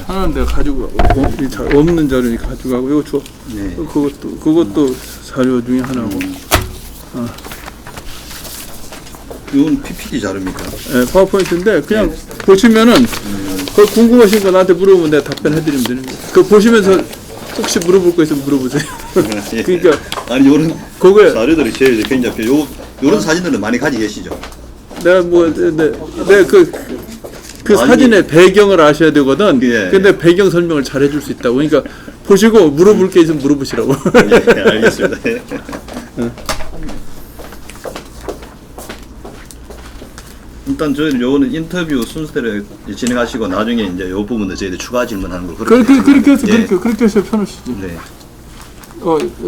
하나는 내가 가지고 없는 자료니까 가져가고 이거 줘. 네. 그것도 자료 중에 하나고. 이건 PPT 자료입니까? 네, 파워포인트인데 그냥 보시면은 그 궁금하신 거 나한테 물어보면 내가 답변해드리면 되는 거예요. 그거 보시면서 혹시 물어볼 거 있으면 물어보세요. 예. 그러니까 아니 요런 그거에 자료들이 제일 굉장히 요런 사진들은 많이 가지고 계시죠? 내가 그 아니, 사진의 배경을 아셔야 되거든. 예. 근데 배경 설명을 잘 해줄 수 있다고. 그러니까 보시고 물어볼 게 있으면 물어보시라고. 예, 알겠습니다. 예. 일단 저희는 요거는 인터뷰 순서대로 진행하시고 나중에 이제 요 부분도 저희들 추가 질문하는 걸 그렇게 해서 예. 그렇게 해서 편하시지. 네.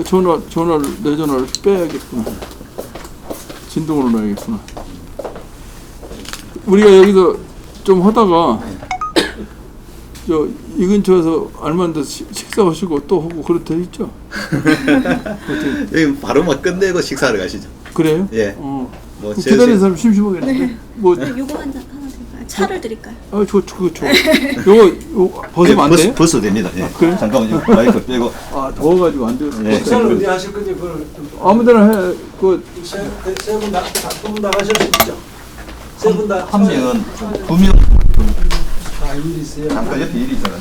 전화를 내 전화를 빼야겠구나. 진동으로 놔야겠구나. 우리가 여기서 좀 하다가 이 근처에서 알만데 식사하시고 또 하고 그럴 때 있죠. 여기 바로 막 끝내고 식사를 가시죠. 그래요? 예. 뭐 기다리는 사람 심심하겠네. 네. 뭐 요거 하나 드릴까요? 차를 드릴까요? 그거 줘. 요거 벗으면 안 돼요? 벗어도 됩니다. 예. 그래? 잠깐만 이거 마이크 빼고. 더워가지고 안 돼요. 예. 식사는 언제 하실 건지 그걸 아무데나 해. 세분 나가실 수 있죠. 세 분 다. 한 명은 구명 다 일이 있어요. 잠깐 옆에 일이 있잖아요.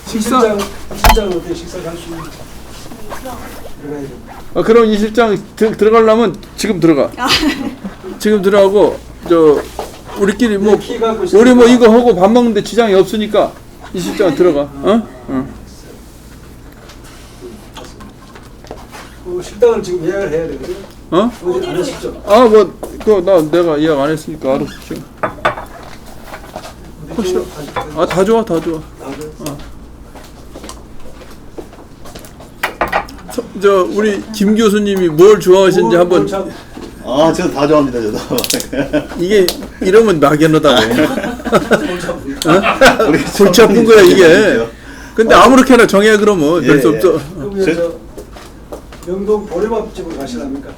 식사. 실장 어때 식사 갈 수 있는. 들어가야 돼. 그럼 이 실장 들어가려면 지금 들어가. 지금 들어가고 우리끼리 뭐 키 갖고 있으니까. 우리 뭐 이거 하고 밥 먹는데 지장이 없으니까 이 실장 들어가. 응. 식당을 지금 예약을 해야 되거든요. 어제 안 하셨죠? 내가 예약 안 했으니까 알았어 지금. 혹시 다 좋아. 우리 김 교수님이 뭘 좋아하시는지 한번. 저도 다 좋아합니다. 저도. 이게 이러면 막연하다고. 우리 골치 아픈 거야 이게. 근데 아무렇게나 정해 그러면 별 수 예, 없어. 그러면 명동 보리밥집으로 가시랍니까?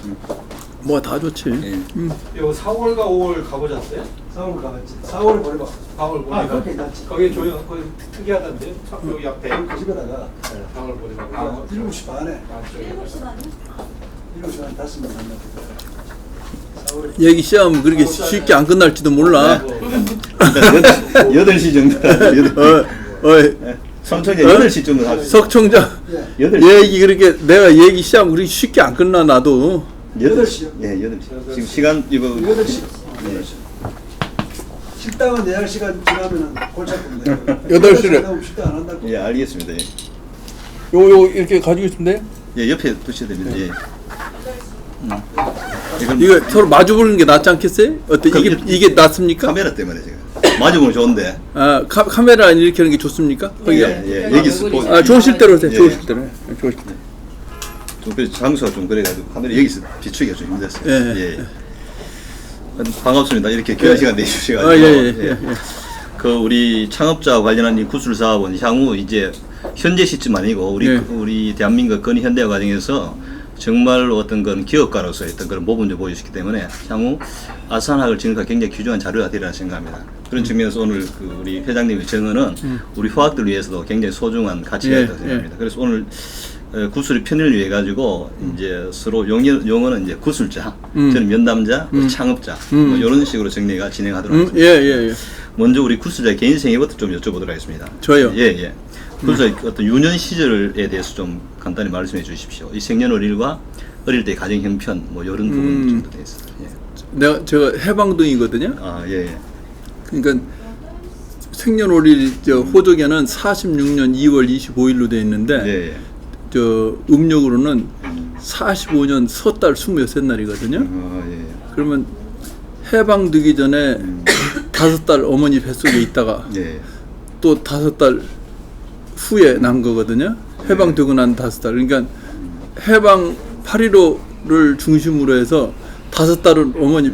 뭐 다 좋지. 요 4월과 5월 가보셨어요? 4월 가봤지. 4월에 보리밥. 4월 보니까 그렇게 낫지. 거기 조용 거기 특이하던데 여기 앞에 그 집에다가 4월 보니까 7시 반에 7시 반에? 7시 반 5명 만나고 4월에 얘기 시작하면 그렇게 쉽게 안 끝날지도 몰라. 8시 정도. 삼촌이 8시 정도 하죠. 석 총장 8시. 얘기 그렇게 내가 얘기 시작하면 그렇게 쉽게 안 끝나 나도. 8시요? 예, 8시. 지금 시간 이거 8시. 네. 식당은 4시간 지나면은 골치 아픈데 8시래. 식당 안 한다고. 예, 알겠습니다. 예. 요 이렇게 가지고 있으면 돼? 예, 옆에 두셔야 됩니다. 예. 이거 서로 마주 보는 게 낫지 않겠어요? 어때? 이게 낫습니까? 카메라 때문에 지금. 마주보면 좋은데. 카메라 이렇게 하는 게 좋습니까? 거기가? 예, 여기 스포. 좋으실 대로 하세요. 예. 좋으실 대로. 좋으실 대로. 좀 그래 장소가 좀 그래가지고 카메라 여기서 비추기가 좀 힘들었어요. 예. 반갑습니다. 이렇게 귀한 시간 내주셔가지고. 예. 그 우리 창업자 관련한 이 구술 사업은 향후 이제 현재 시점 아니고 우리 대한민국 근현대 과정에서 정말로 어떤 건 기업가로서의 어떤 그런 모범을 보여주셨기 때문에 향후 아산학을 지금까지 굉장히 귀중한 자료가 되리라 생각합니다. 그런 측면에서 오늘 그 우리 회장님의 정언은 우리 후학들 위해서도 굉장히 소중한 가치가 있다고 생각합니다. 그래서 오늘 구술의 편의를 위해 가지고 이제 서로 용어는 이제 구술자, 저는 면담자, 창업자 뭐 이런 식으로 정리가 진행하도록 하겠습니다. 예. 먼저 우리 구술자의 개인 생애부터 좀 여쭤보도록 하겠습니다. 저요? 예. 구술자의 어떤 유년 시절에 대해서 좀 간단히 말씀해 주십시오. 이 생년월일과 어릴 때 가정 형편 뭐 이런 부분 정도 돼서. 예. 제가 해방동이거든요. 예. 그러니까 생년월일 호적에는 46년 2월 25일로 돼 있는데 예. 음력으로는 45년 섣달 26날이거든요. 예. 그러면 해방되기 전에 5달 어머니 뱃속에 있다가 예. 또 5달 후에 난 거거든요. 해방되고 난 5달. 그러니까 해방 8.15를 중심으로 해서 5달은 어머니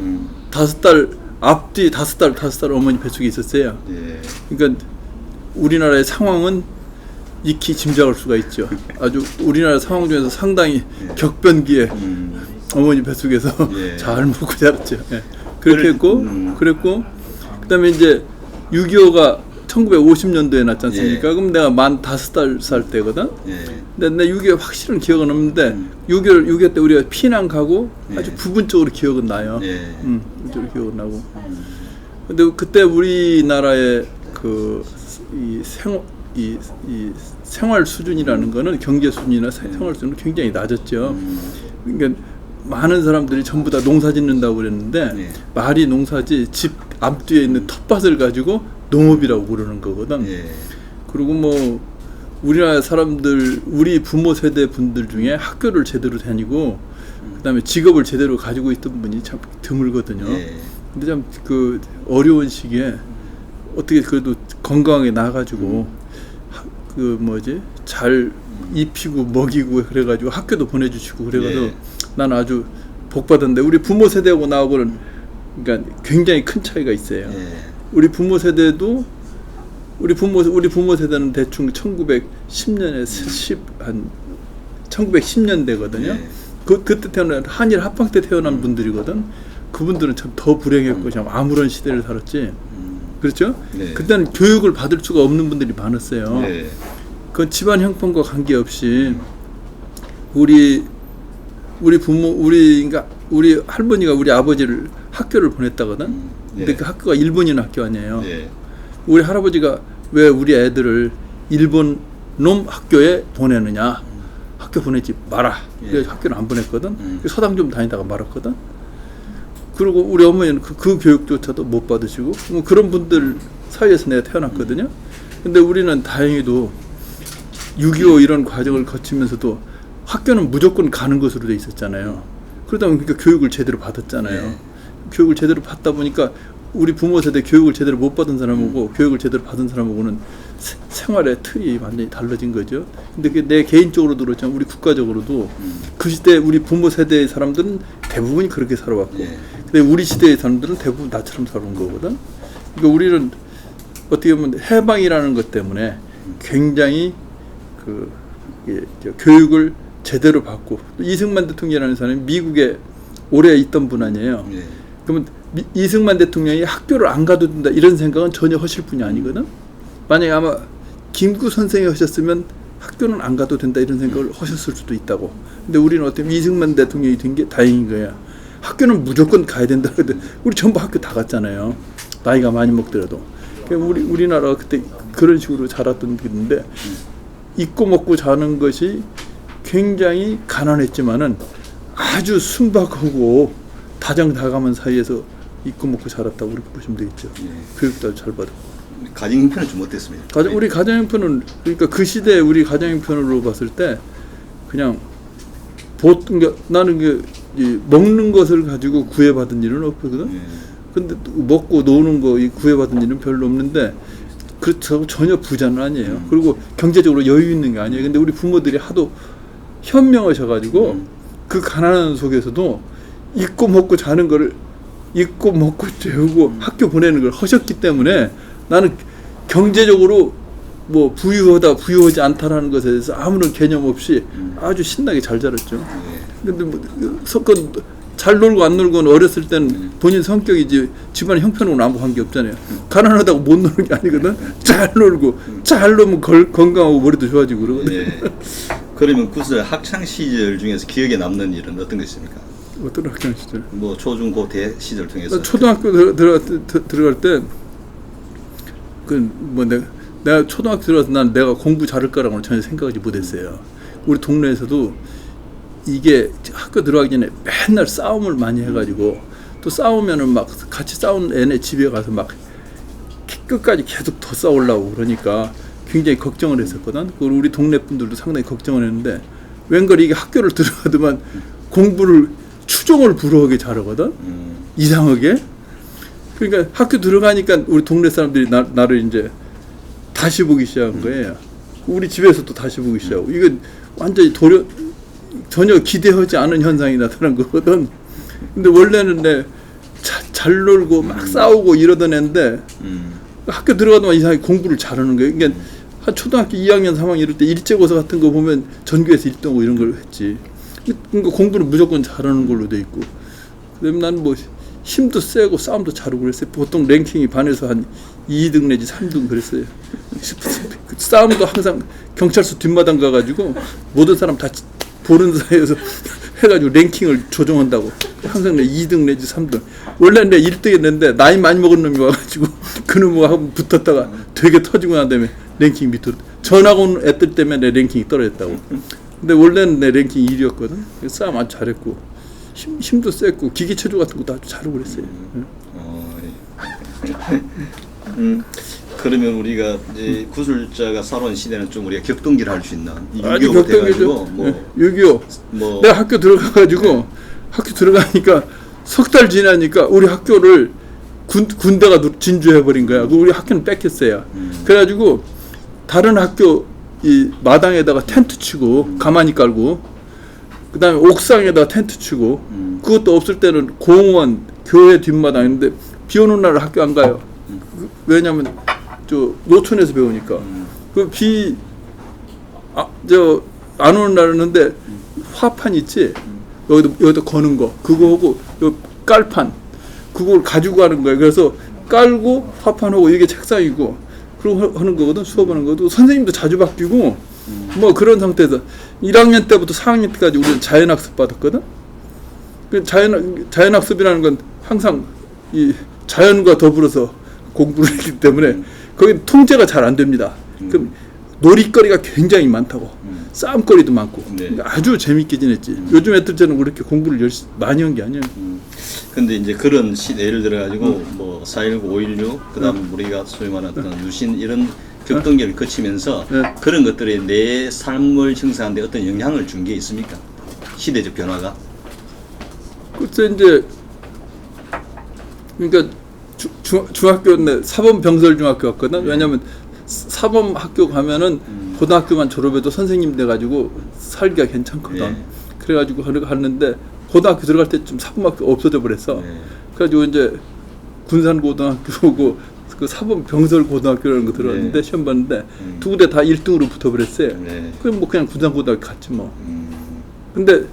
5달 앞뒤 5달 어머니 뱃속에 있었어요. 예. 그러니까 우리나라의 상황은 익히 짐작할 수가 있죠. 아주 우리나라 상황 중에서 상당히 격변기에 어머니 뱃속에서 예. 잘 먹고 자랐죠. 예. 그렇게 했고, 그랬고, 그다음에 이제 6.25가 1950년도에 났지 않습니까? 예. 그럼 내가 만 5살 때거든. 예. 근데 내 6.25 확실한 기억은 없는데 6.25 때 우리가 피난 가고 아주 예. 부분적으로 기억은 나요. 예. 부분적으로 기억은 나고. 근데 그때 우리나라의 이 생활 수준이라는 거는 경제 수준이나 생활 수준은 굉장히 낮았죠. 그러니까 많은 사람들이 전부 다 농사 짓는다고 그랬는데 예. 말이 농사지 집 앞뒤에 있는 텃밭을 가지고 농업이라고 부르는 거거든. 예. 그리고 뭐 우리나라 사람들 우리 부모 세대 분들 중에 학교를 제대로 다니고 그다음에 직업을 제대로 가지고 있던 분이 참 드물거든요. 예. 근데 참 그 어려운 시기에 어떻게 그래도 건강하게 나가지고 잘 입히고 먹이고 그래가지고 학교도 보내주시고 그래가지고 예. 나는 아주 복 받았는데 우리 부모 세대하고 나하고는 그러니까 굉장히 큰 차이가 있어요. 예. 우리 부모 세대도 우리 부모 세대는 대충 1910년에 1910년대거든요. 예. 그때 태어난 한일 합방 때 태어난 분들이거든. 그분들은 참 더 불행했고 참 아무런 시대를 살았지. 그렇죠? 네. 그때는 교육을 받을 수가 없는 분들이 많았어요. 네. 그 집안 형편과 관계없이 우리 그러니까 우리 할머니가 우리 아버지를 학교를 보냈다거든. 근데 네. 그 학교가 일본인 학교 아니에요. 예. 우리 할아버지가 왜 우리 애들을 일본 놈 학교에 보내느냐? 학교 보내지 마라. 그래서 학교를 안 보냈거든. 서당 좀 다니다가 말았거든. 그리고 우리 어머니는 그 교육조차도 못 받으시고 뭐 그런 분들 사이에서 내가 태어났거든요. 근데 우리는 다행히도 6.25 이런 과정을 거치면서도 학교는 무조건 가는 것으로 돼 있었잖아요. 그러다 보니까 교육을 제대로 받았잖아요. 네. 교육을 제대로 받다 보니까 우리 부모 세대 교육을 제대로 못 받은 사람하고 교육을 제대로 받은 사람하고는 생활의 틀이 완전히 달라진 거죠. 근데 그게 내 개인적으로도 그렇지만 우리 국가적으로도 그 시대 우리 부모 세대의 사람들은 대부분이 그렇게 살아왔고 예. 근데 우리 시대의 사람들은 대부분 나처럼 살아온 거거든. 그러니까 우리는 어떻게 보면 해방이라는 것 때문에 굉장히 교육을 제대로 받고 또 이승만 대통령이라는 사람이 미국에 오래 있던 분 아니에요. 예. 그러면 이승만 대통령이 학교를 안 가도 된다 이런 생각은 전혀 하실 분이 아니거든. 만약에 아마 김구 선생이 하셨으면 학교는 안 가도 된다 이런 생각을 하셨을 수도 있다고. 근데 우리는 어떻게 이승만 대통령이 된 게 다행인 거야. 학교는 무조건 가야 된다. 근데 우리 전부 학교 다 갔잖아요. 나이가 많이 먹더라도. 그러니까 우리나라가 그때 그런 식으로 자랐던 건데 입고 먹고 자는 것이 굉장히 가난했지만은 아주 순박하고 다정다감한 사이에서 입고 먹고 자랐다고 그렇게 보시면 되겠죠. 교육도 아주 잘 받았고. 가정 형편은 좀 어땠습니까? 우리 가정 형편은 그러니까 그 시대에 우리 가정 형편으로 봤을 때 그냥 그러니까 나는 이 먹는 것을 가지고 구애받은 일은 없거든. 근데 먹고 노는 거 구애받은 일은 별로 없는데 그렇다고 전혀 부자는 아니에요. 그리고 경제적으로 여유 있는 게 아니에요. 근데 우리 부모들이 하도 현명하셔가지고 그 가난한 속에서도 입고 먹고 자는 거를 입고 먹고 재우고 학교 보내는 걸 하셨기 때문에 나는 경제적으로 뭐 부유하다 부유하지 않다라는 것에 대해서 아무런 개념 없이 아주 신나게 잘 자랐죠. 근데 뭐 잘 놀고 안 놀고는 어렸을 땐 본인 성격이지 집안 형편하고는 아무 관계 없잖아요. 가난하다고 못 노는 게 아니거든. 잘 놀고 잘 놀면 건강하고 머리도 좋아지고 그러거든. 예. 그러면 구슬 학창 시절 중에서 기억에 남는 일은 어떤 것 있습니까? 어떤 학창 시절? 뭐 초중 고 대 시절 통해서. 초등학교 들어갈 때 내가 초등학교 들어가서 난 내가 공부 잘할 거라고는 전혀 생각하지 못했어요. 우리 동네에서도 이게 학교 들어가기 전에 맨날 싸움을 많이 해가지고 또 싸우면은 막 같이 싸운 애네 집에 가서 막 끝까지 계속 더 싸우려고 그러니까 굉장히 걱정을 했었거든. 그리고 우리 동네 분들도 상당히 걱정을 했는데 웬걸 이게 학교를 들어가더만 공부를 추종을 불허하게 잘하거든. 이상하게. 그러니까 학교 들어가니까 우리 동네 사람들이 나를 이제 다시 보기 시작한 거예요. 우리 집에서도 다시 보기 시작하고 이건 완전히 전혀 기대하지 않은 현상이 나타난 거거든. 근데 원래는 잘 놀고 막 싸우고 이러던 애인데 학교 들어가더만 이상하게 공부를 잘하는 거예요. 그러니까 한 초등학교 2학년 3학년 이럴 때 일제고사 같은 거 보면 전교에서 1등하고 이런 걸 했지. 그러니까 공부는 무조건 잘하는 걸로 돼 있고. 그다음에 난 뭐 힘도 세고 싸움도 잘하고 그랬어요. 보통 랭킹이 반에서 한 2등 내지 3등 그랬어요. 싸움도 항상 경찰서 뒷마당 가가지고 모든 사람 다 보는 사이에서 해가지고 랭킹을 조정한다고. 항상 내 2등 내지 3등. 원래 내 1등 했는데 나이 많이 먹은 놈이 와가지고 그 놈하고 붙었다가 되게 터지고 난 다음에 랭킹 밑으로. 전학 온 애들 때문에 내 랭킹이 떨어졌다고. 근데 원래는 내 랭킹 1위였거든. 싸움 아주 잘했고 힘도 셌고 기계체조 같은 것도 아주 잘하고 그랬어요. 그러면 우리가 이제 구술자가 살아온 시대는 좀 우리가 격동기를 할 수 있나? 아주 6.25 격동이죠. 돼가지고 뭐 6.25. 뭐 내가 학교 들어가가지고 학교 들어가니까 석 달 지나니까 우리 학교를 군대가 진주해버린 거야. 우리 학교는 뺏겼어요. 그래가지고 다른 학교 이 마당에다가 텐트 치고 가만히 깔고 그 다음에 옥상에다가 텐트 치고 그것도 없을 때는 공원 교회 뒷마당인데 비 오는 날 학교 안 가요. 왜냐면 저 노천에서 배우니까 그 비 안 오는 날이었는데 화판 있지 여기다 거는 거 그거하고 요 깔판 그걸 가지고 가는 거예요. 그래서 깔고 화판하고 이게 책상이고 그러고 하는 거거든. 수업하는 것도 선생님도 자주 바뀌고 뭐 그런 상태에서 1학년 때부터 4학년 때까지 우리는 자연학습 받았거든. 그 자연학습이라는 건 항상 이 자연과 더불어서 공부를 했기 때문에 거기 통제가 잘 안 됩니다. 그럼 놀이거리가 굉장히 많다고 싸움거리도 많고 네. 그러니까 아주 재밌게 지냈지. 요즘 애들처럼 그렇게 공부를 열심히 많이 한 게 아니에요. 근데 이제 그런 시대 예를 들어 가지고 뭐 4.19, 5.16 그다음 우리가 소위 말하는 어떤 유신 이런 격동기를 거치면서 네. 그런 것들이 내 삶을 형성하는 데 어떤 영향을 준 게 있습니까? 시대적 변화가? 그때 이제 그러니까 중학교인데 사범병설 중학교 갔거든. 왜냐면 사범 학교 가면은 고등학교만 졸업해도 선생님 돼가지고 살기가 괜찮거든. 네. 그래가지고 하는데 고등학교 들어갈 때쯤 사범학교 없어져 버렸어. 네. 그래가지고 이제 군산고등학교고 그 사범병설 고등학교라는 거 들어갔는데 시험 봤는데 두 군데 다 1등으로 붙어버렸어요. 네. 그럼 뭐 그냥 군산고등학교 갔지 뭐. 근데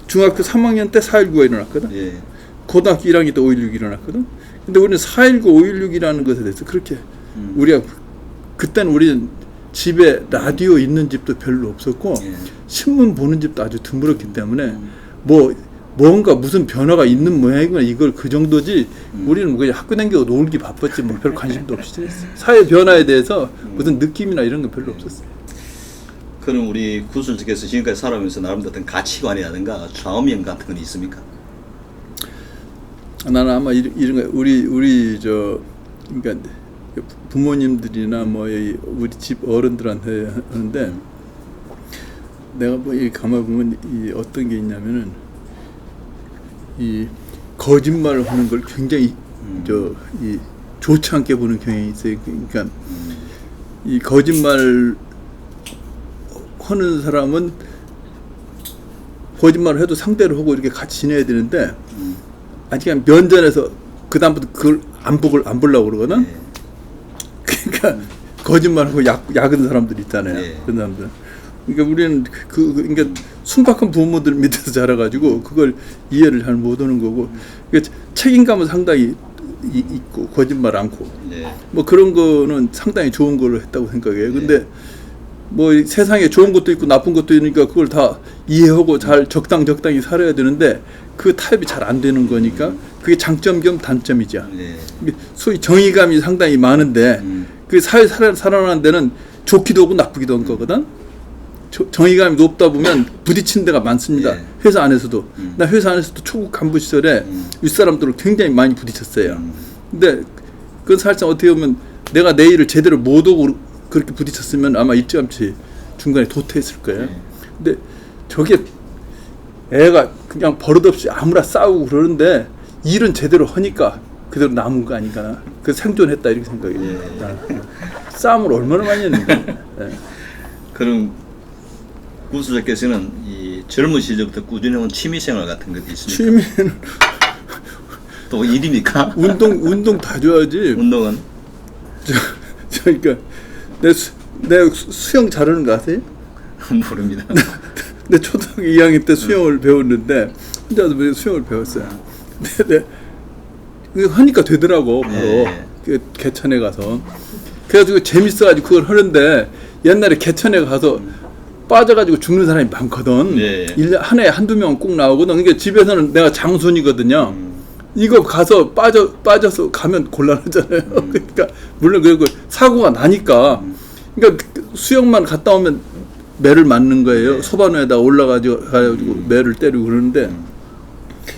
중학교 3학년 때 4.19가 일어났거든. 예. 고등학교 1학년 때 5.16이 일어났거든. 근데 우리는 4.19, 5.16이라는 것에 대해서 그렇게 우리가 그때는 우리는 집에 라디오 있는 집도 별로 없었고 예. 신문 보는 집도 아주 드물었기 때문에 뭔가 무슨 변화가 있는 모양이구나 이걸 그 정도지 우리는 그냥 학교 다니고 놀기 바빴지 뭐 별 관심도 없이 지냈어요. 사회 변화에 대해서 무슨 느낌이나 이런 건 별로 없었어요. 그럼 우리 구술께서 지금까지 살아오면서 나름대로 어떤 가치관이라든가 좌우명 같은 건 있습니까? 나는 아마 이런 거 우리 그러니까 부모님들이나 뭐 우리 집 어른들한테 하는데 내가 뭐 이 가만 보면 이 어떤 게 있냐면은 이 거짓말을 하는 걸 굉장히 이 좋지 않게 보는 경향이 있어요. 그러니까 이 거짓말 하는 사람은 거짓말을 해도 상대를 하고 이렇게 같이 지내야 되는데 아직 면전에서 그 다음부터 그걸 안 보려고 그러거든. 예. 그러니까 거짓말하고 약은 사람들 있잖아요. 예. 그런 사람들. 그러니까 우리는 그러니까 순박한 부모들 밑에서 자라가지고 그걸 이해를 잘 못하는 거고 그러니까 책임감은 상당히 있고 거짓말 않고 예. 뭐 그런 거는 상당히 좋은 걸로 했다고 생각해요. 근데 뭐 세상에 좋은 것도 있고 나쁜 것도 있으니까 그걸 다 이해하고 잘 적당히 살아야 되는데 그 타협이 잘 안 되는 거니까 그게 장점 겸 단점이죠. 예. 소위 정의감이 상당히 많은데 그 사회 살아가는 데는 좋기도 하고 나쁘기도 한 거거든. 정의감이 높다 보면 부딪히는 데가 많습니다. 예. 회사 안에서도. 나 회사 안에서도 초급 간부 시절에 윗사람들을 굉장히 많이 부딪혔어요. 근데 그건 살짝 어떻게 보면 내가 내 일을 제대로 못하고 그렇게 부딪혔으면 아마 일찌감치 중간에 도태했을 거예요. 근데 저게 애가 그냥 버릇없이 아무나 싸우고 그러는데 일은 제대로 하니까 그대로 남은 거 아닌가. 그 생존했다 이렇게 생각해요. 싸움을 얼마나 많이 했는데. 예. 그럼 구수자께서는 이 젊은 시절부터 꾸준히 해온 취미생활 같은 것도 있습니까? 취미는 또 일입니까? 운동 다 좋아하지. 운동은? 그러니까 내가 수영 잘하는 거 아세요? 모릅니다. 내 초등학교 2학년 때 수영을 배웠는데 혼자서 수영을 배웠어요. 네. 그거 하니까 되더라고 바로 네. 그 개천에 가서. 그래가지고 재밌어가지고 그걸 하는데 옛날에 개천에 가서 빠져가지고 죽는 사람이 많거든. 네. 1년 한 해에 한두 명 꼭 나오거든. 그러니까 집에서는 내가 장손이거든요. 이거 가서 빠져서 가면 곤란하잖아요. 그러니까 물론 그리고 사고가 나니까. 그러니까 수영만 갔다 오면 매를 맞는 거예요. 네. 소반호에다 올라가지고 매를 때리고 그러는데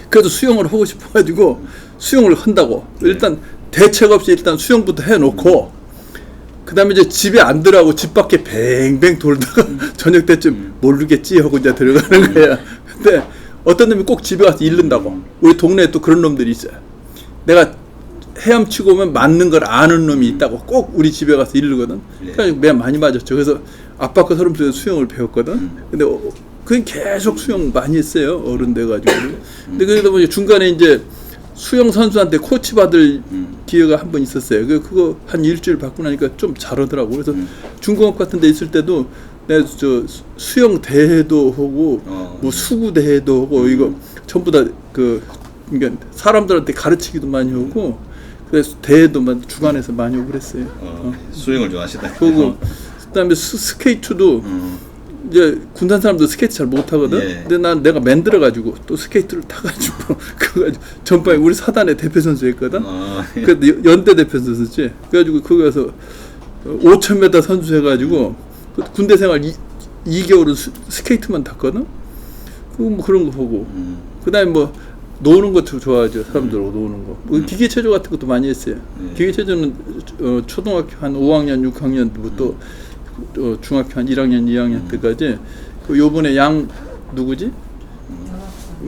그래도 수영을 하고 싶어가지고 수영을 한다고. 일단 대책 없이 일단 수영부터 해놓고 그다음에 이제 집에 안 들어가고 집 밖에 뱅뱅 돌다가 저녁 때쯤 모르겠지 하고 이제 들어가는 거야. 근데 어떤 놈이 꼭 집에 가서 잃는다고. 우리 동네에 또 그런 놈들이 있어요. 내가 헤엄치고 오면 맞는 걸 아는 놈이 있다고 꼭 우리 집에 가서 잃거든. 그래서 매 많이 맞았죠. 그래서 아빠 거 서름 속에서 수영을 배웠거든. 근데 그게 계속 수영 많이 했어요. 어른 돼가지고. 근데 그러다 보니 중간에 이제 수영 선수한테 코치 받을 기회가 한 번 있었어요. 그거 한 일주일 받고 나니까 좀 잘하더라고. 그래서 중공업 같은 데 있을 때도 내가 저 수영 대회도 하고 뭐 수구 대회도 하고 이거 전부 다 그러니까 사람들한테 가르치기도 많이 하고 그래서 대회도 주관해서 많이 오고 그랬어요. 수영을 좋아하시다. 그리고 그다음에 스케이트도 이제 군산 사람도 스케이트 잘 못하거든. 예. 근데 내가 만들어가지고 또 스케이트를 타가지고 그거 전반에 우리 사단의 대표 선수였거든. 그 연대 대표 선수지. 그래가지고 거기 가서 5,000m 선수 해가지고 군대 생활 2개월은 스케이트만 탔거든. 뭐 그런 거 보고. 그다음에 뭐 노는 것도 좋아하죠. 사람들하고 노는 거. 뭐 기계체조 같은 것도 많이 했어요. 기계체조는 초등학교 한 5학년, 6학년부터 중학교 한 1학년, 2학년 때까지 그 요번에 누구지?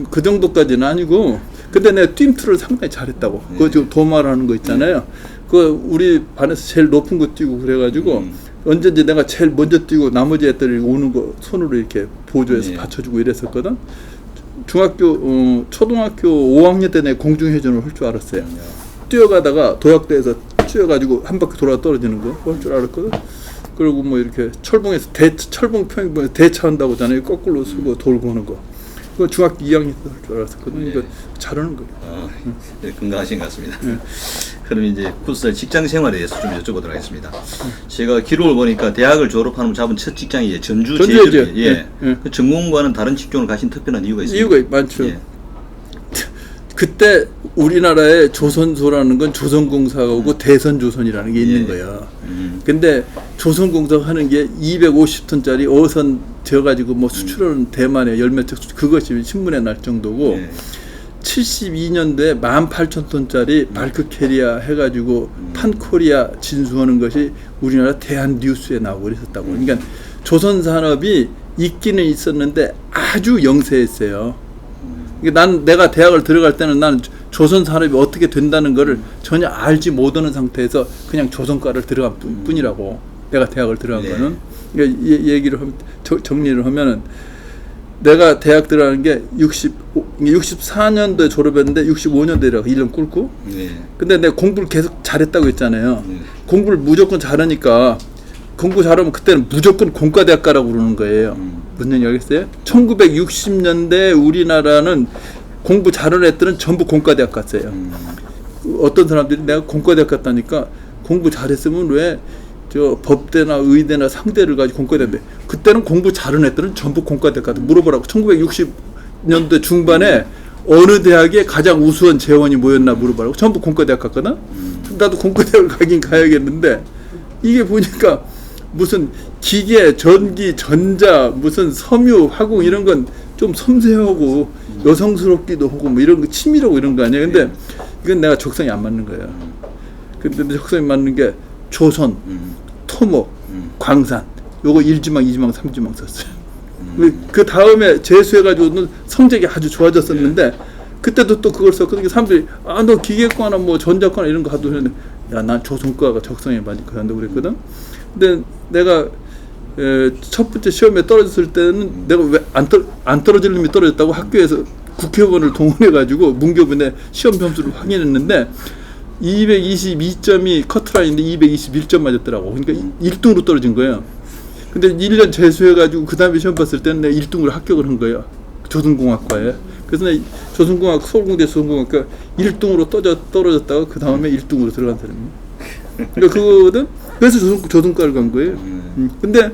그 정도까지는 아니고 근데 내가 뜀트를 상당히 잘했다고. 그거 지금 도마라는 거 있잖아요. 그 우리 반에서 제일 높은 거 뛰고 그래가지고 언제든지 내가 제일 먼저 뛰고 나머지 애들이 오는 거 손으로 이렇게 보조해서 받쳐주고 이랬었거든. 초등학교 5학년 때 내가 공중회전을 할 줄 알았어요. 뛰어가다가 도약대에서 뛰어가지고 한 바퀴 돌아 떨어지는 거 할 줄 알았거든. 그리고 뭐 이렇게 철봉에서 철봉 평행봉에서 대차한다고 하잖아요. 거꾸로 쓰고 돌고 하는 거. 그거 중학교 2학년 때 할 줄 알았었거든. 이거 잘하는 거예요. 네, 건강하신 것 같습니다. 그럼 이제 풋살 직장 생활에 대해서 좀 여쭤보도록 하겠습니다. 제가 기록을 보니까 대학을 졸업하면 잡은 첫 직장이 이제 전주 제주죠. 예. 그 전공과는 다른 직종을 가신 특별한 이유가 있습니까? 이유가 많죠. 예. 그때 우리나라에 조선소라는 건 조선공사하고 대선조선이라는 게 있는 거예요. 근데 조선공사가 하는 게 250톤짜리 어선 되어가지고 뭐 수출하는 대만에 열몇 척 그것이 신문에 날 정도고 72년도에 18,000톤짜리 발크 캐리아 해가지고 판코리아 진수하는 것이 우리나라 대한뉴스에 나오고 그랬었다고. 그러니까 조선산업이 있기는 있었는데 아주 영세했어요. 내가 대학을 들어갈 때는 나는 조선 산업이 어떻게 된다는 거를 전혀 알지 못하는 상태에서 그냥 조선과를 들어간 뿐이라고. 내가 대학을 들어간 거는. 그러니까 얘기를 정리를 하면은 내가 대학 들어가는 게 64년도에 졸업했는데 65년도에라고 1년 꿇고. 근데 내가 공부를 계속 잘했다고 했잖아요. 공부를 무조건 잘하니까 공부 잘하면 그때는 무조건 공과대학 가라고 그러는 거예요. 무슨 얘기 알겠어요? 1960년대 우리나라는 공부 잘하는 애들은 전부 공과대학 갔어요. 어떤 사람들이 내가 공과대학 갔다니까 공부 잘했으면 왜 저 법대나 의대나 상대를 가지고 공과대인데 그때는 공부 잘하는 애들은 전부 공과대학 갔다 물어보라고. 1960년대 중반에 어느 대학에 가장 우수한 재원이 뭐였나 물어보라고. 전부 공과대학 갔거든. 나도 공과대학을 가긴 가야겠는데 이게 보니까 무슨 기계, 전기, 전자, 무슨 섬유, 화공 이런 건 좀 섬세하고 여성스럽기도 하고 뭐 이런 거 치밀하고 이런 거 아니야. 근데 이건 내가 적성이 안 맞는 거야. 근데 적성이 맞는 게 조선, 토목, 광산 요거 1지망, 2지망, 3지망 썼어요. 그 다음에 재수해가지고는 성적이 아주 좋아졌었는데 그때도 또 그걸 썼거든요. 사람들이 너 기계과나 뭐 전자과나 이런 거 하도 했는데 야, 난 조선과가 적성에 맞을 한다고 그랬거든. 근데 내가 첫 번째 시험에 떨어졌을 때는 내가 왜 안 떨어질 놈이 떨어졌다고 학교에서 국회의원을 동원해가지고 문교분에 시험 점수를 확인했는데 222점이 커트라인인데 221점 맞았더라고. 그러니까 1등으로 떨어진 거예요. 근데 1년 재수해가지고 그 다음에 시험 봤을 때는 내가 1등으로 합격을 한 거예요. 조선공학과에. 그래서 내 조선공학 서울공대 조선공학 그 1등으로 떨어졌다가 그 다음에 1등으로 들어간 사람이에요. 그러니까 그거거든. 그래서 조선과를 간 거예요. 근데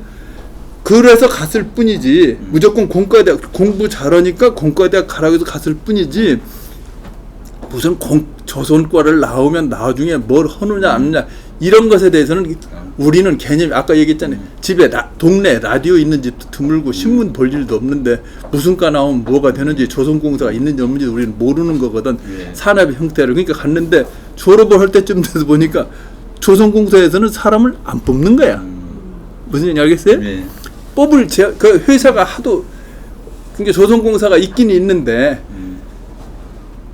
그래서 갔을 뿐이지 무조건 공과대학 공부 잘하니까 공과대학 가라고 해서 갔을 뿐이지 무슨 조선과를 나오면 나중에 뭘 하느냐 안 하느냐 이런 것에 대해서는 우리는 개념이 아까 얘기했잖아요. 집에 동네 라디오 있는 집도 드물고 신문 볼 일도 없는데 무슨 과 나오면 뭐가 되는지 조선공사가 있는지 없는지 우리는 모르는 거거든. 산업의 형태를. 그러니까 갔는데 졸업을 할 때쯤 돼서 보니까 조선공사에서는 사람을 안 뽑는 거야. 무슨 얘기인지 알겠어요? 네. 뽑을 그 회사가 하도 그러니까 조선공사가 있긴 있는데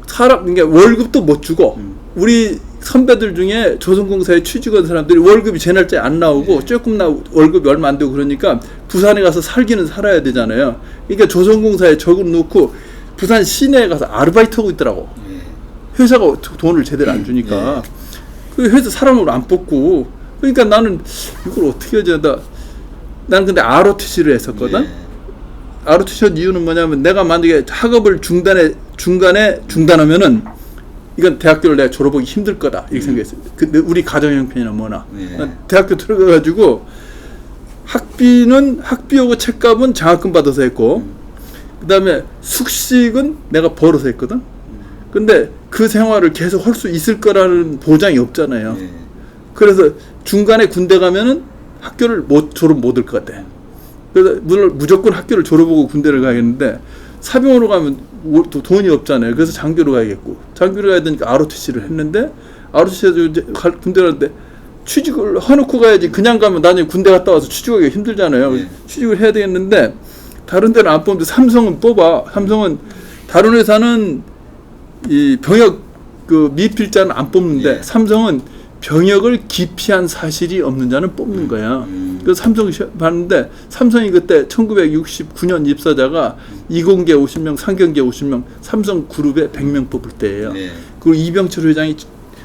사람 그러니까 월급도 못 주고 우리 선배들 중에 조선공사에 취직한 사람들이 월급이 제 날짜에 안 나오고 조금 월급이 얼마 안 되고 그러니까 부산에 가서 살기는 살아야 되잖아요. 그러니까 조선공사에 적어 놓고 부산 시내에 가서 아르바이트 하고 있더라고. 회사가 돈을 제대로 안 주니까 그 회사 사람을 안 뽑고 그러니까 나는 이걸 어떻게 하지? 난 근데 ROTC를 했었거든. ROTC 한 이유는 뭐냐면 내가 만약에 학업을 중간에 중단하면은 이건 대학교를 내가 졸업하기 힘들 거다 이렇게 생각했어요. 근데 우리 가정 형편이나 뭐나 대학교 들어가가지고 학비하고 책값은 장학금 받아서 했고 그다음에 숙식은 내가 벌어서 했거든. 근데 그 생활을 계속 할 수 있을 거라는 보장이 없잖아요. 그래서 중간에 군대 가면은 학교를 졸업 못 할 것 같아. 그래서 물론 무조건 학교를 졸업하고 군대를 가야겠는데 사병으로 가면 돈이 없잖아요. 그래서 장교로 가야겠고 장교로 가야 되니까 ROTC를 했는데 ROTC에서 이제 군대 가는데 취직을 해놓고 가야지. 그냥 가면 나중에 군대 갔다 와서 취직하기가 힘들잖아요. 취직을 해야 되겠는데 다른 데는 안 뽑는데 삼성은 뽑아. 삼성은 다른 회사는 이 병역 그 미필자는 안 뽑는데 삼성은 병역을 기피한 사실이 없는 자는 뽑는 거야. 그래서 삼성 봤는데 삼성이 그때 1969년 입사자가 이공계 50명, 상경계 50명, 삼성 그룹에 100명 뽑을 때예요. 그리고 이병철 회장이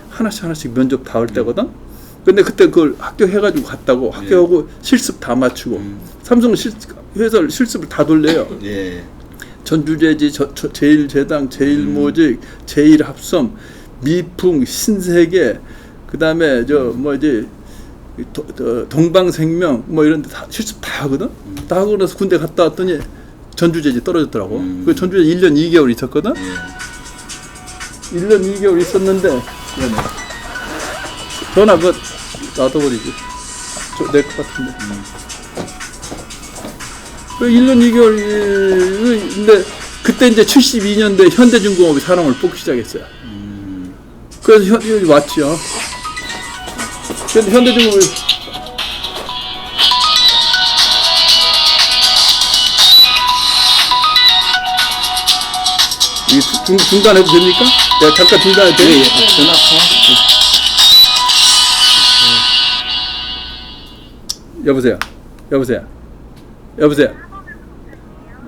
하나씩 면접 다 할 때거든. 근데 그때 그걸 합격해가지고 갔다고 합격하고 실습 다 마치고 삼성 회사를 실습을 다 돌려요. 전주제지, 제일제당, 제일모직, 제일합섬, 미풍, 신세계, 그 다음에 동방생명 뭐 이런 데 다 실습 다 하거든. 다 하고 나서 군대 갔다 왔더니 전주제지 떨어졌더라고. 그 전주제지 1년 2개월 있었거든. 1년 2개월 있었는데 전화 그거 놔둬버리지. 내 것 같은데. 그 1년 2개월 근데 그때 이제 72년도에 현대중공업이 사람을 뽑기 시작했어요. 그래서 왔죠. 근데 현대중공업이 이 중단해도 됩니까? 내가 잠깐 중단해도 돼요? 전화 여보세요.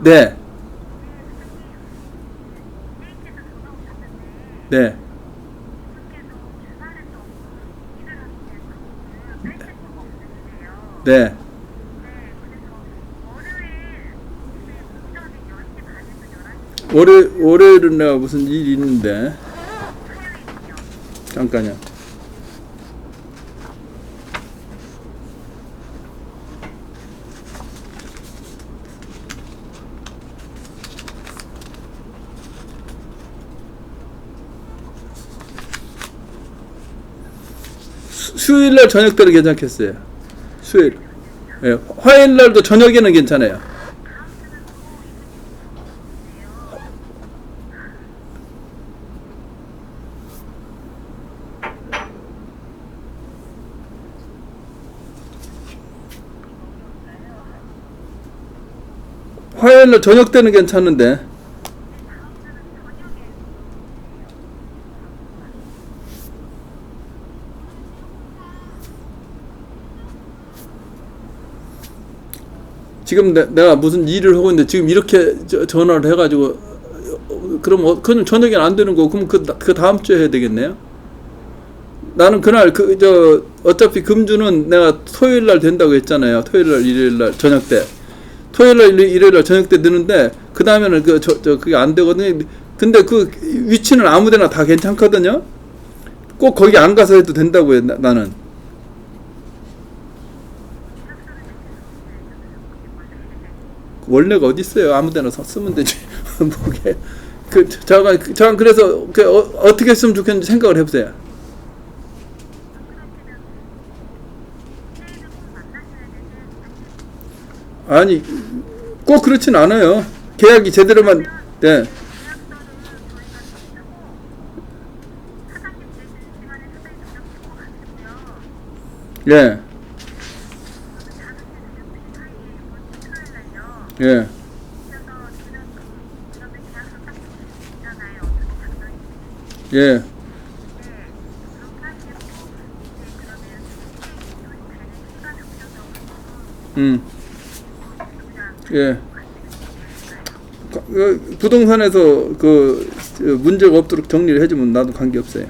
네. 네. 네. 월요일은 내가 무슨 일이 있는데 잠깐요. 수요일날 저녁 때는 괜찮겠어요. 수요일. 예, 화요일날도 저녁에는 괜찮아요. 화요일날 저녁 때는 괜찮은데. 지금 내가 무슨 일을 하고 있는데 지금 이렇게 전화를 해가지고 그럼 그건 저녁에는 안 되는 거고 그럼 그 다음 주에 해야 되겠네요. 나는 그날 어차피 금주는 내가 토요일 날 된다고 했잖아요. 토요일 날 일요일 날 저녁 때 토요일 날 일요일 날 저녁 때 드는데 그 다음에는 그게 안 되거든요. 근데 그 위치는 아무데나 다 괜찮거든요. 꼭 거기 안 가서 해도 된다고요. 나는. 원래가 어디 있어요? 아무데나 쓰면 되지. 뭐게 잠깐 그래서 어떻게 했으면 좋겠는지 생각을 해보세요. 아니 꼭 그렇진 않아요. 계약이 제대로만 네. 예. 예. 예. 예. 부동산에서 문제가 없도록 정리를 해주면 나도 관계 없어요.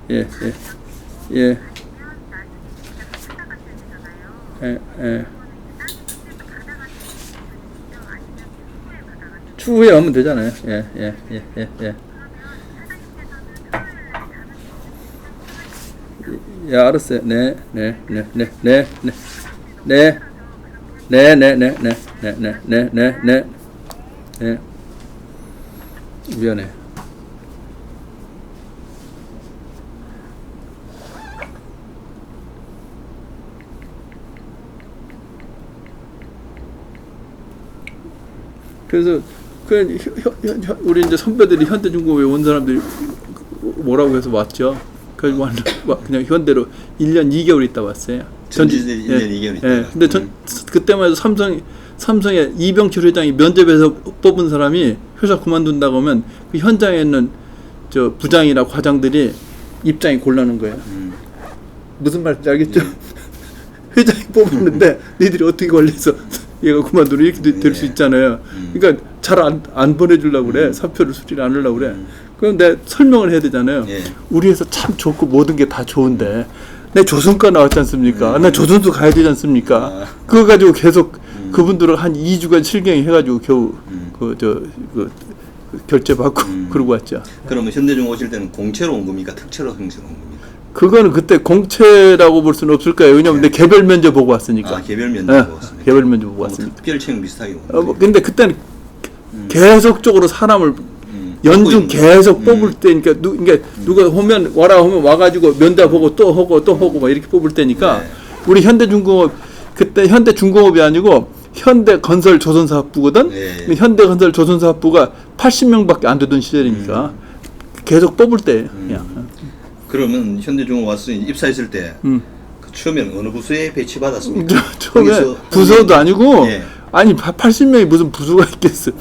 예, 예, 예, 예, 예. 추후에 하면 되잖아요. 예, 예, 예, 예, 예. 예, 알았어요. 네, 네, 네, 네, 네, 네, 네. 네, 네, 네, 네, 네, 네, 네, 네, 네, 네. 미안해. 그래서 우리 이제 선배들이 현대중공업에 온 사람들이 뭐라고 해서 왔죠. 그래서 그냥 현대로 1년 2개월 있다 왔어요. 전지 1년 2개월 있다. 예. 근데 그때만 해도 삼성의 이병철 회장이 면접에서 뽑은 사람이 회사 그만둔다고 하면 그 현장에 있는 저 부장이나 과장들이 입장이 곤란한 거예요. 무슨 말인지 알겠죠? 회장이 뽑았는데 니들이 어떻게 걸려서 얘가 그만두는 이렇게 될 수 있잖아요. 그러니까 잘 안 보내주려고 그래. 사표를 수리를 안 하려고 그래. 그럼 내가 설명을 해야 되잖아요. 예. 우리 회사 참 좋고 모든 게 다 좋은데 내 조선과 나왔지 않습니까? 나 조선도 가야 되지 않습니까? 그거 가지고 계속 그분들은 한 2주간 실갱이 해가지고 겨우 결제 받고 그러고 왔죠. 그러면 현대중 오실 때는 공채로 온 겁니까? 특채로 형성 온 겁니까? 그거는 그때 공채라고 볼 수는 없을 거예요. 왜냐면 내 개별 면접 보고 왔으니까. 아, 개별 면접 보고 왔습니까? 개별 면접 보고 왔으니까. 특별 채용 비슷하게 온 뭐 근데 그때는 계속적으로 사람을 연중 계속 뽑을 때니까 누가 오면 와라 하면 와가지고 면담 보고 또 하고 막 이렇게 뽑을 때니까 네. 우리 현대중공업 그때 현대중공업이 아니고 현대건설조선사업부거든. 네. 현대건설조선사업부가 80명밖에 안 되던 시절이니까 계속 뽑을 때야. 그러면 현대중공업 와서 입사했을 때 그 처음에는 어느 부서에 배치받았습니까? 처음에 거기서 부서도 아니고 예. 아니 80명이 무슨 부서가 있겠어.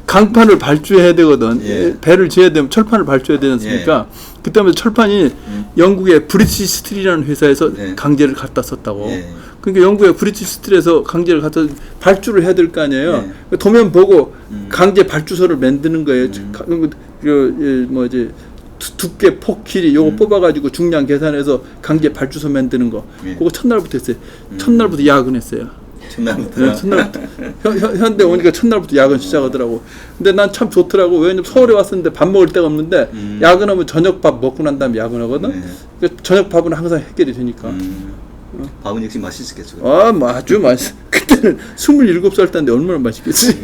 강판을 발주해야 되거든. 예. 배를 지어야 되면 철판을 발주해야 되지 않습니까? 그때부터 철판이 영국의 브리티시 스틸이라는 회사에서 예. 강제를 갖다 썼다고. 예. 그러니까 영국의 브리티시 스틸에서 강제를 갖다 발주를 해야 될 거 아니에요. 예. 도면 보고 강제 발주서를 만드는 거예요. 뭐지 두께 폭 길이 요거 뽑아가지고 중량 계산해서 강제 발주서 만드는 거. 예. 그거 첫날부터 했어요. 첫날부터 야근했어요. 첫날부터. 네, 첫날부터 현대 오니까 첫날부터 야근 시작하더라고. 근데 난 참 좋더라고. 왜냐면 서울에 왔었는데 밥 먹을 데가 없는데 야근하면 저녁밥 먹고 난 다음에 야근하거든. 네. 그러니까 저녁밥은 항상 해결이 되니까. 밥은 역시 맛있었겠죠. 아, 뭐 아주 맛있어. 그때는 27살 때인데 얼마나 맛있겠지.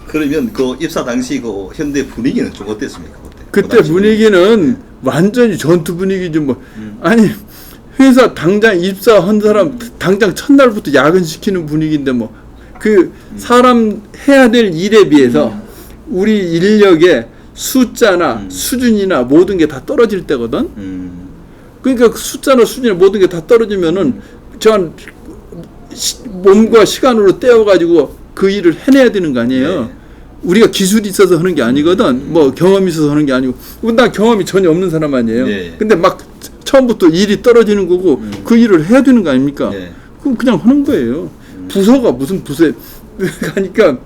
그러면 그 입사 당시 그 현대 분위기는 좀 어땠습니까? 그때 분위기는 완전히 전투 분위기지 뭐. 아니 회사 당장 입사한 사람 당장 첫날부터 야근시키는 분위기인데 뭐 그 사람 해야 될 일에 비해서 우리 인력의 숫자나 수준이나 모든 게 다 떨어질 때거든. 그러니까 그 숫자나 수준이나 모든 게 다 떨어지면은 저 몸과 시간으로 떼어가지고 그 일을 해내야 되는 거 아니에요. 네. 우리가 기술이 있어서 하는 게 아니거든. 뭐 경험이 있어서 하는 게 아니고. 난 경험이 전혀 없는 사람 아니에요. 네. 근데 막 처음부터 일이 떨어지는 거고 그 일을 해야 되는 거 아닙니까? 네. 그럼 그냥 하는 거예요. 부서가 무슨 부서에 가니까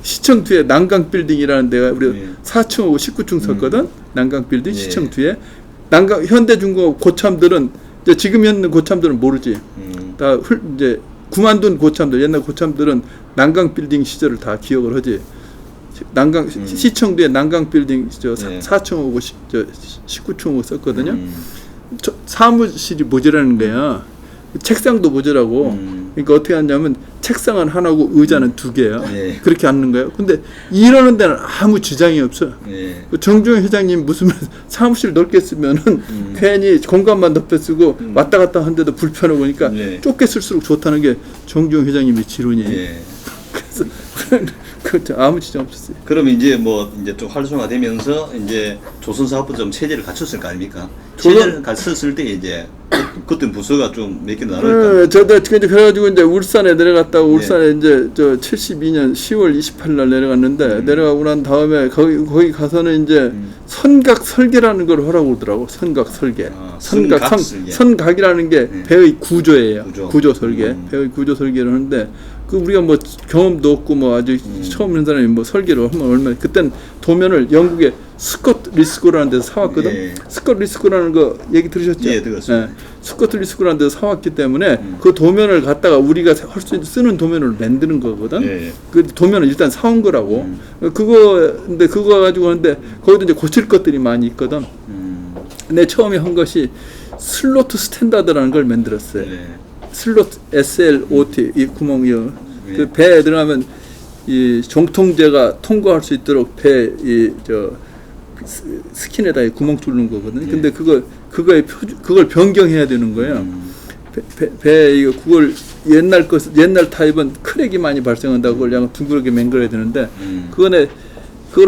시청 뒤에 난강 빌딩이라는 데가 우리 네. 4층하고 19층 썼거든. 난강 빌딩 네. 시청 뒤에. 난강 현대중공업 고참들은 이제 지금 있는 고참들은 모르지. 다 이제 그만둔 고참들, 옛날 고참들은 난강 빌딩 시절을 다 기억을 하지. 난강 시청도에 난강 빌딩 저 네. 4층하고 19층하고 썼거든요. 사무실이 모자라는 거야. 책상도 모자라고. 그러니까 어떻게 하냐면 책상은 하나고 의자는 두 개야. 네. 그렇게 앉는 거예요. 근데 이러는 데는 아무 지장이 없어. 예. 그 정주영 회장님 무슨 사무실 넓게 쓰면은 괜히 공간만 넓게 쓰고 왔다 갔다 하는데도 불편하고 그러니까 네. 좁게 쓸수록 좋다는 게 정주영 회장님의 지론이에요. 예. 그래서 그렇죠. 아무 지장 없었어요. 그럼 이제 뭐 이제 좀 활성화되면서 이제 조선사업부 좀 체제를 갖췄을 거 아닙니까? 조선- 체제를 갖췄을 때 이제 그때 부서가 좀 몇 개 나눌까? 네, 저도 그래가지고 이제 울산에 내려갔다가 울산에 이제 저 72년 10월 28일 날 내려갔는데 내려가고 난 다음에 거기 가서는 이제 선각 설계라는 걸 하라고 그러더라고. 선각 설계. 아, 선각 설계. 선각이라는 게 배의 구조예요. 구조. 구조 설계. 배의 구조 설계를 하는데 그 우리가 뭐 경험도 없고 뭐 아주 처음 있는 사람이 뭐 설계를 하면 얼마나 그땐 도면을 영국의 스콧 리스코라는 데서 사왔거든. 예. 스콧 리스코라는 거 얘기 들으셨죠? 예, 들었습니다. 스콧 리스코라는 데서 사왔기 때문에 그 도면을 갖다가 우리가 할 수 있는 쓰는 도면을 만드는 거거든. 예. 그 도면을 일단 사온 거라고. 근데 그거 가지고 하는데 거기도 이제 고칠 것들이 많이 있거든. 근데 처음에 한 것이 슬로트 스탠다드라는 걸 만들었어요. 예. 슬로트 SLOT 이 구멍이요. 예. 그 배에 들어가면 이 종통제가 통과할 수 있도록 배 이 저 스킨에다 구멍 뚫는 거거든요. 근데 그걸 변경해야 되는 거예요. 그걸 옛날 타입은 크랙이 많이 발생한다고 그걸 약간 둥그렇게 맹글어야 되는데 그걸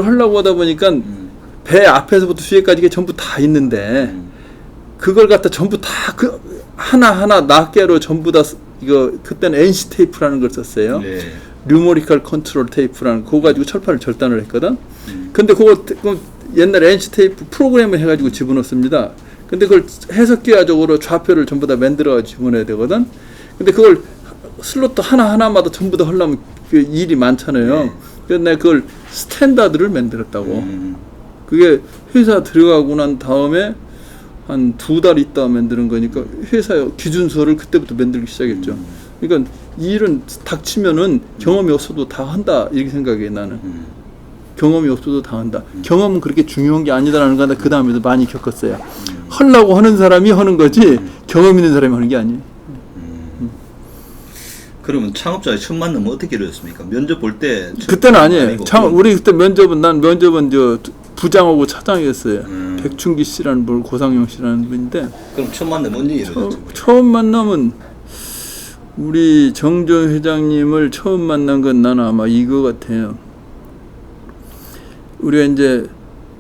하려고 하다 보니까 배 앞에서부터 뒤에까지 이게 전부 다 있는데 그걸 갖다 전부 다 그 하나하나 낱개로 전부 다 이거 그때는 NC 테이프라는 걸 썼어요. 예. 뉴머리컬 컨트롤 테이프라는 그거 가지고 철판을 절단을 했거든. 근데 그거 옛날 NC 테이프 프로그램을 해가지고 집어넣습니다. 근데 그걸 해석기화적으로 좌표를 전부 다 만들어가지고 집어넣어야 되거든. 근데 그걸 슬롯도 하나하나마다 전부 다 하려면 그 일이 많잖아요. 그래서 내가 그걸 스탠다드를 만들었다고. 그게 회사 들어가고 난 다음에 한 2달 있다 만드는 거니까 회사의 기준서를 그때부터 만들기 시작했죠. 그러니까 이 일은 닥치면은 경험이 없어도 다 한다 이렇게 생각해 나는. 경험이 없어도 다 한다. 경험은 그렇게 중요한 게 아니다라는 건데 그 다음에도 많이 겪었어요. 하려고 하는 사람이 하는 거지 경험 있는 사람이 하는 게 아니에요. 그러면 창업자의 첫 만남은 어떻게 이루어졌습니까? 면접 볼 때 그때는 아니에요. 우리 그때 면접은 저 부장하고 차장이었어요. 백춘기 씨라는 분, 고상영 씨라는 분인데 그럼 첫 만남 언제 이루어졌죠? 처음 만남은 우리 정정 회장님을 처음 만난 건 나는 아마 이거 같아요. 우리가 이제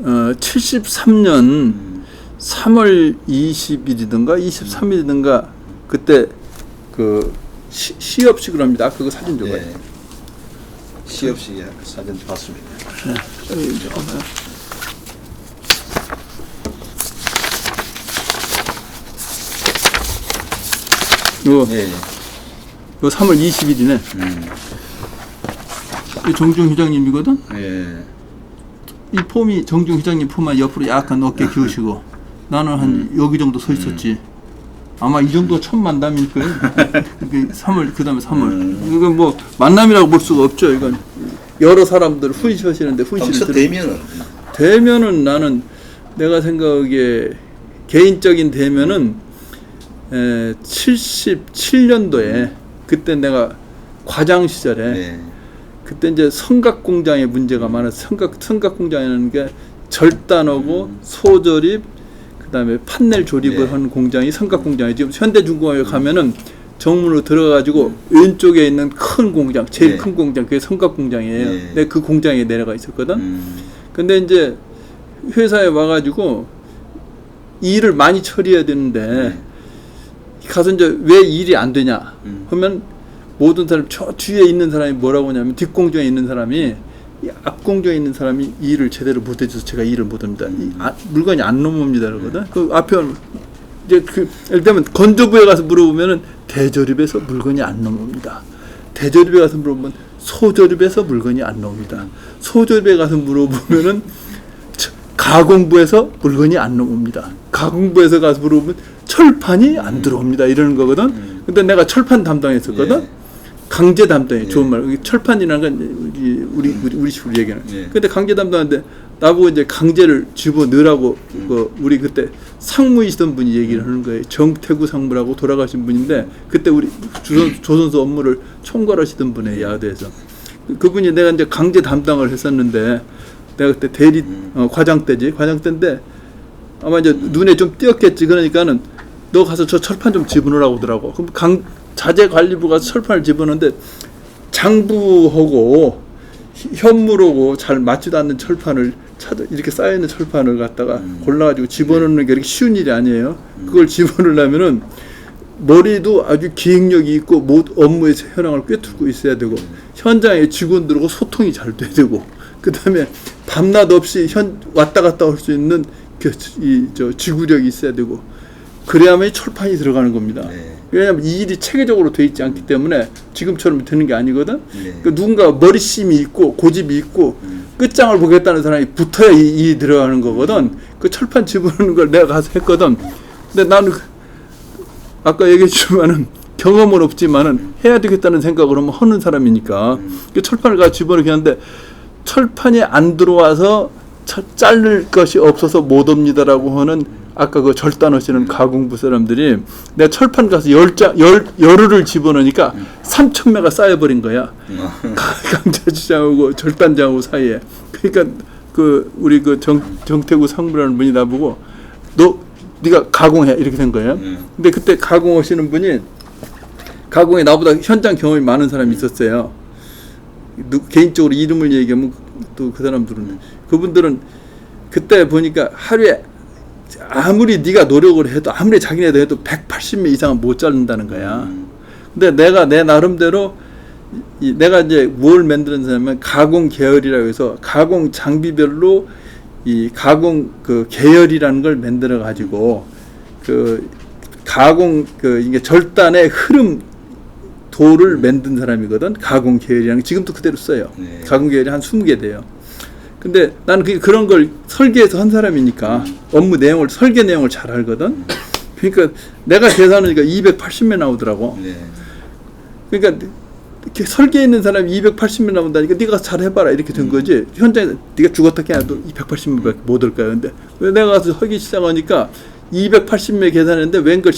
73년 3월 20일이든가 23일이든가 그때 그 시업식을 합니다. 아까 그 사진 줘봐요. 예. 시업식 사진 봤습니다. 이거 예. 이거 3월 20일이네. 이 정중 회장님이거든. 예. 이 폼이 정중 회장님 폼만 옆으로 약간 어깨 기우시고 나는 한 여기 정도 서 있었지. 아마 이 정도가 첫 만남일 거예요. 3월 그다음에 3월. 이건 뭐 만남이라고 볼 수가 없죠. 이건 여러 사람들 후이시하시는데 후이시를 대면은 대면은 나는 내가 생각하기에 개인적인 대면은 77년도에 그때 내가 과장 시절에 예. 그때 이제 성각 공장에 문제가 많아서 성각 공장이라는 게 절단하고 소조립 그다음에 판넬 조립을 네. 하는 공장이 성각 공장이에요. 지금 현대중공업에 가면은 정문으로 들어가지고 왼쪽에 있는 큰 공장, 제일 네. 큰 공장 그게 성각 공장이에요. 네. 내가 그 공장에 내려가 있었거든. 근데 이제 회사에 와가지고 일을 많이 처리해야 되는데 가서 이제 왜 일이 안 되냐 하면 모든 사람 저 뒤에 있는 사람이 뭐라고 하냐면 뒷공장에 있는 사람이 이 앞공장에 있는 사람이 일을 제대로 못 해줘서 제가 일을 못 합니다. 물건이 안 넘어옵니다 그러거든. 그 앞에 이제 그 예를 들면 건조부에 가서 물어보면은 대조립에서 물건이 안 넘어옵니다. 대조립에 가서 물어보면 소조립에서 물건이 안 나옵니다. 소조립에 가서 물어보면은 가공부에서 물건이 안 나옵니다. 가공부에서 가서 물어보면 철판이 안 들어옵니다. 이러는 거거든. 근데 내가 철판 담당했었거든. 예. 강제 담당이 예. 좋은 말. 이게 철판이라는 건 우리 식으로 얘기는. 예. 근데 강제 담당하는데 나보고 이제 강제를 집어 넣으라고 그 우리 그때 상무이시던 분이 얘기를 하는 거예요. 정태구 상무라고 돌아가신 분인데 그때 우리 조선소 업무를 총괄하시던 분이에요. 야대에서. 그분이 내가 이제 강제 담당을 했었는데 내가 그때 대리 과장 때인데 아마 이제 눈에 좀 띄었겠지. 그러니까는 너 가서 저 철판 좀 집어넣으라고 하더라고. 그럼 자재관리부 가서 철판을 집어넣는데 장부하고 현무하고 잘 맞지도 않는 철판을 이렇게 쌓여있는 철판을 갖다가 골라가지고 집어넣는 게 이렇게 쉬운 일이 아니에요. 그걸 집어넣으려면은 머리도 아주 기획력이 있고 업무의 현황을 꿰뚫고 있어야 되고 현장에 직원들하고 소통이 잘 돼야 되고 그 다음에 밤낮 없이 왔다 갔다 할 수 있는 지구력이 있어야 되고 그래야만 철판이 들어가는 겁니다. 네. 왜냐하면 이 일이 체계적으로 돼 있지 않기 때문에 지금처럼 되는 게 아니거든. 네. 그러니까 누군가 머리심이 있고 고집이 있고 끝장을 보겠다는 사람이 붙어야 이 일이 들어가는 거거든. 그 철판 집어넣는 걸 내가 가서 했거든. 근데 나는 아까 얘기했지만은 경험은 없지만은 해야 되겠다는 생각을 하면 하는 사람이니까 그 철판을 가서 집어넣게 하는데 철판이 안 들어와서 자를 것이 없어서 못 옵니다라고 하는 아까 그 절단하시는 가공부 사람들이 내가 철판 가서 열흘을 집어넣으니까 3,000매가 쌓여버린 거야. 강자주장하고 절단장하고 사이에. 그러니까 그 우리 그 정태구 상무라는 분이 나보고 네가 가공해 이렇게 된 거예요. 근데 그때 가공하시는 분이 가공에 나보다 현장 경험이 많은 사람이 있었어요. 개인적으로 이름을 얘기하면 또 그 사람들은 그분들은 그때 보니까 하루에 아무리 네가 노력을 해도 아무리 자기네도 해도 180매 이상은 못 자른다는 거야. 근데 내가 내 나름대로 내가 이제 뭘 만들었냐면 가공 계열이라고 해서 가공 장비별로 이 가공 그 계열이라는 걸 만들어 가지고 그 가공 그 이게 절단의 흐름 도를 만든 사람이거든. 가공 계열이라는 게 지금도 그대로 써요. 네. 가공 계열이 한 20개 돼요. 근데 나는 그런 걸 설계해서 한 사람이니까 업무 내용을 설계 내용을 잘 알거든. 그러니까 내가 계산하니까 280매 나오더라고. 네. 그러니까 이렇게 설계 있는 사람이 280매 나온다니까 네가 잘 해봐라 이렇게 된 거지. 현장에 네가 죽었다 깨어도 280매밖에 못 올 거야. 근데 왜 내가 가서 설계 시작하니까 280매 계산했는데 웬걸